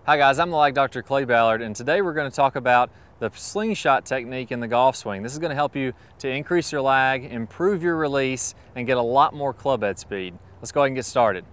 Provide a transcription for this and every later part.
Hi guys, I'm the Lag Dr. Clay Ballard, and today we're going to talk about the slingshot technique in the golf swing. This is going to help you to increase your lag, improve your release, and get a lot more club head speed. Let's go ahead and get started.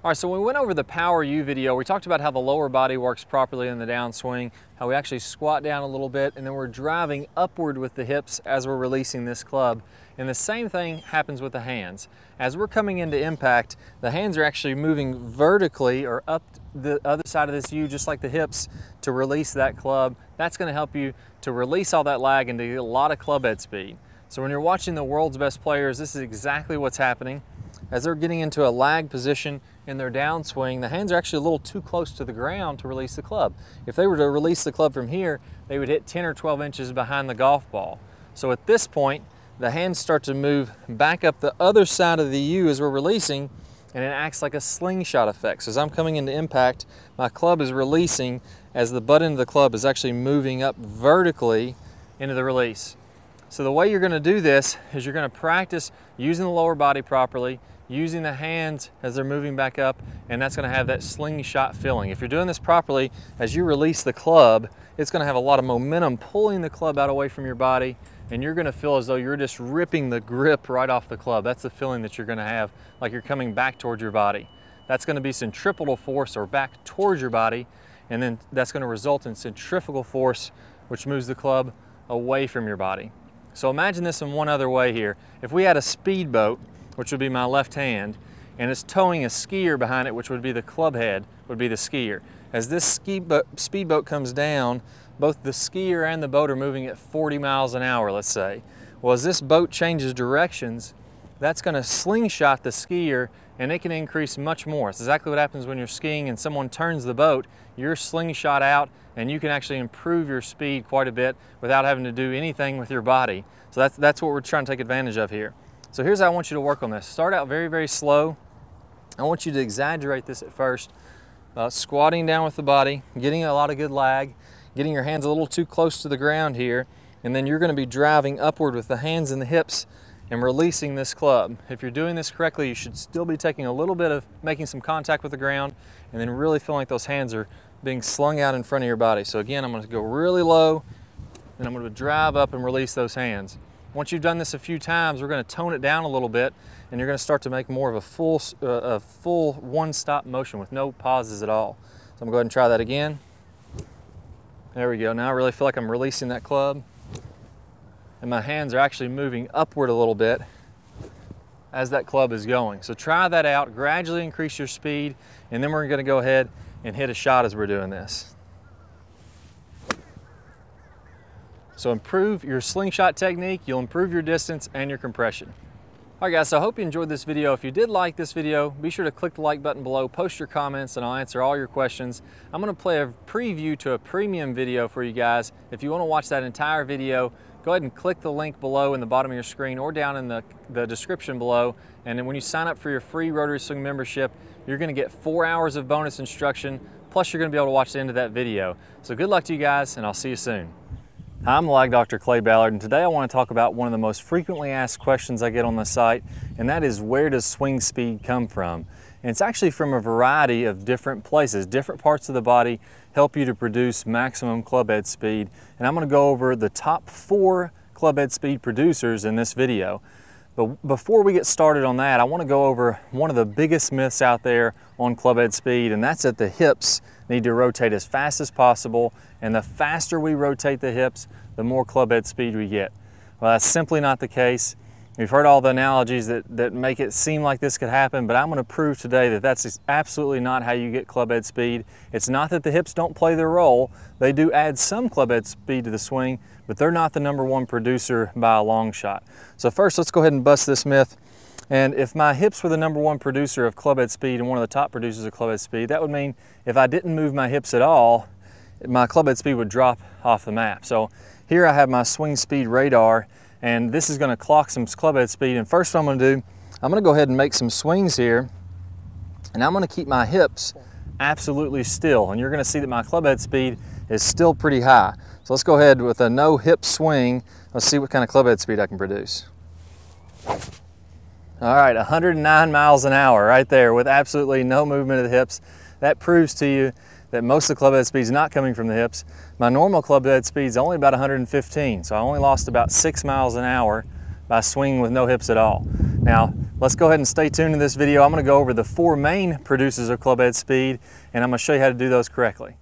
All right, so when we went over the Power U video, we talked about how the lower body works properly in the downswing, how we actually squat down a little bit, and then we're driving upward with the hips as we're releasing this club. And the same thing happens with the hands. As we're coming into impact, the hands are actually moving vertically or up the other side of this U, just like the hips, to release that club. That's gonna help you to release all that lag and to get a lot of club head speed. So when you're watching the world's best players, this is exactly what's happening. As they're getting into a lag position in their downswing, the hands are actually a little too close to the ground to release the club. If they were to release the club from here, they would hit 10 or 12 inches behind the golf ball. So at this point, the hands start to move back up the other side of the U as we're releasing, and it acts like a slingshot effect. So as I'm coming into impact, my club is releasing as the butt end of the club is actually moving up vertically into the release. So the way you're gonna do this is you're gonna practice using the lower body properly, using the hands as they're moving back up, and that's gonna have that slingshot feeling. If you're doing this properly, as you release the club, it's gonna have a lot of momentum pulling the club out away from your body, and you're gonna feel as though you're just ripping the grip right off the club. That's the feeling that you're gonna have, like you're coming back towards your body. That's gonna be centripetal force, or back towards your body, and then that's gonna result in centrifugal force, which moves the club away from your body. So imagine this in one other way here. If we had a speedboat, which would be my left hand, and it's towing a skier behind it, which would be the club head, would be the skier. As this speedboat comes down, both the skier and the boat are moving at 40 miles an hour, let's say. Well, as this boat changes directions, that's gonna slingshot the skier, and it can increase much more. It's exactly what happens when you're skiing and someone turns the boat. You're slingshot out, and you can actually improve your speed quite a bit without having to do anything with your body. So that's what we're trying to take advantage of here. So here's how I want you to work on this. Start out very, very slow. I want you to exaggerate this at first. Squatting down with the body, getting a lot of good lag, getting your hands a little too close to the ground here, and then you're gonna be driving upward with the hands and the hips and releasing this club. If you're doing this correctly, you should still be taking a little bit of making some contact with the ground, and then really feeling like those hands are being slung out in front of your body. So again, I'm gonna go really low, and I'm gonna drive up and release those hands. Once you've done this a few times, we're gonna tone it down a little bit, and you're gonna start to make more of a full one-stop motion with no pauses at all. So I'm gonna go ahead and try that again. There we go. Now I really feel like I'm releasing that club, and my hands are actually moving upward a little bit as that club is going. So try that out, gradually increase your speed, and then we're gonna go ahead and hit a shot as we're doing this. So improve your slingshot technique, you'll improve your distance and your compression. All right guys, so I hope you enjoyed this video. If you did like this video, be sure to click the like button below, post your comments, and I'll answer all your questions. I'm gonna play a preview to a premium video for you guys. If you wanna watch that entire video, go ahead and click the link below in the bottom of your screen or down in the description below. And then when you sign up for your free Rotary Swing membership, you're gonna get 4 hours of bonus instruction, plus you're gonna be able to watch the end of that video. So good luck to you guys, and I'll see you soon. Hi, I'm Lag Dr. Clay Ballard, and today I want to talk about one of the most frequently asked questions I get on the site, and that is, where does swing speed come from? And it's actually from a variety of different places. Different parts of the body help you to produce maximum club head speed, and I'm going to go over the top 4 club head speed producers in this video. But before we get started on that, I want to go over one of the biggest myths out there on club head speed, and that's that the hips need to rotate as fast as possible, and the faster we rotate the hips, the more club head speed we get. Well, that's simply not the case. We've heard all the analogies that make it seem like this could happen, but I'm going to prove today that that's absolutely not how you get club head speed. It's not that the hips don't play their role. They do add some club head speed to the swing, but they're not the #1 producer by a long shot. So first, let's go ahead and bust this myth. And if my hips were the #1 producer of club head speed and one of the top producers of club head speed, that would mean if I didn't move my hips at all, my club head speed would drop off the map. So here I have my swing speed radar, and this is going to clock some club head speed. And first what I'm going to do, I'm going to go ahead and make some swings here, and I'm going to keep my hips absolutely still. And you're going to see that my club head speed is still pretty high. So let's go ahead with a no hip swing. Let's see what kind of club head speed I can produce. All right, 109 miles an hour right there with absolutely no movement of the hips. That proves to you that most of the club head speed is not coming from the hips. My normal club head speed is only about 115, so I only lost about 6 miles an hour by swinging with no hips at all. Now, let's go ahead and stay tuned in this video. I'm gonna go over the 4 main producers of club head speed, and I'm gonna show you how to do those correctly.